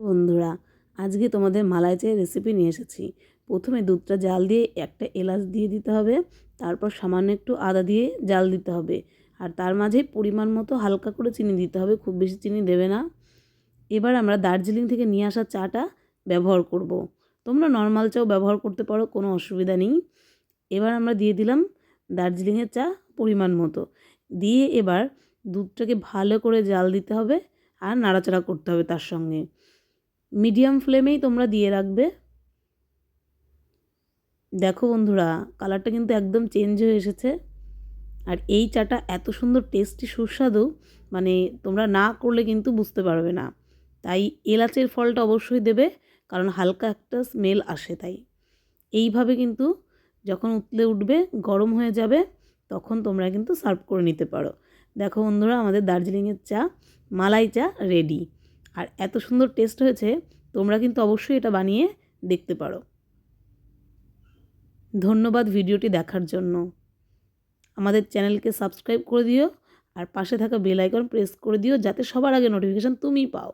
বন্ধুরা, আজকে তোমাদের মালাই চায়ের রেসিপি নিয়ে এসেছি। প্রথমে দুধটা জাল দিয়ে একটা এলাচ দিয়ে দিতে হবে, তারপর সামান্য একটু আদা দিয়ে জাল দিতে হবে, আর তার মাঝে পরিমাণ মতো হালকা করে চিনি দিতে হবে, খুব বেশি চিনি দেবে না। এবার আমরা দার্জিলিং থেকে নিয়ে আসা চাটা ব্যবহার করব। তোমরা নর্মাল চাও ব্যবহার করতে পারো, কোনো অসুবিধা নেই। এবার আমরা দিয়ে দিলাম দার্জিলিংয়ের চা পরিমাণ মতো, দিয়ে এবার দুধটাকে ভালো করে জাল দিতে হবে আর নাড়াচাড়া করতে হবে তার সঙ্গে। মিডিয়াম ফ্লেমেই তোমরা দিয়ে রাখবে। দেখো বন্ধুরা, কালারটা কিন্তু একদম চেঞ্জ হয়ে এসেছে। আর এই চাটা এত সুন্দর টেস্টি সুস্বাদু, মানে তোমরা না করলে কিন্তু বুঝতে পারবে না। তাই এলাচের ফলটা অবশ্যই দেবে, কারণ হালকা একটা স্মেল আসে। তাই এইভাবে কিন্তু যখন উতলে উঠবে, গরম হয়ে যাবে, তখন তোমরা কিন্তু সার্ভ করে নিতে পারো। দেখো বন্ধুরা, আমাদের দার্জিলিংয়ের চা, মালাই চা রেডি। আর এত সুন্দর টেস্ট হয়েছে, তোমরা কিন্তু অবশ্যই এটা বানিয়ে দেখতে পারো। ধন্যবাদ ভিডিওটি দেখার জন্য। আমাদের চ্যানেলকে সাবস্ক্রাইব করে দিও আর পাশে থাকা বেল আইকন প্রেস করে দিও, যাতে সবার আগে নোটিফিকেশান তুমি পাও।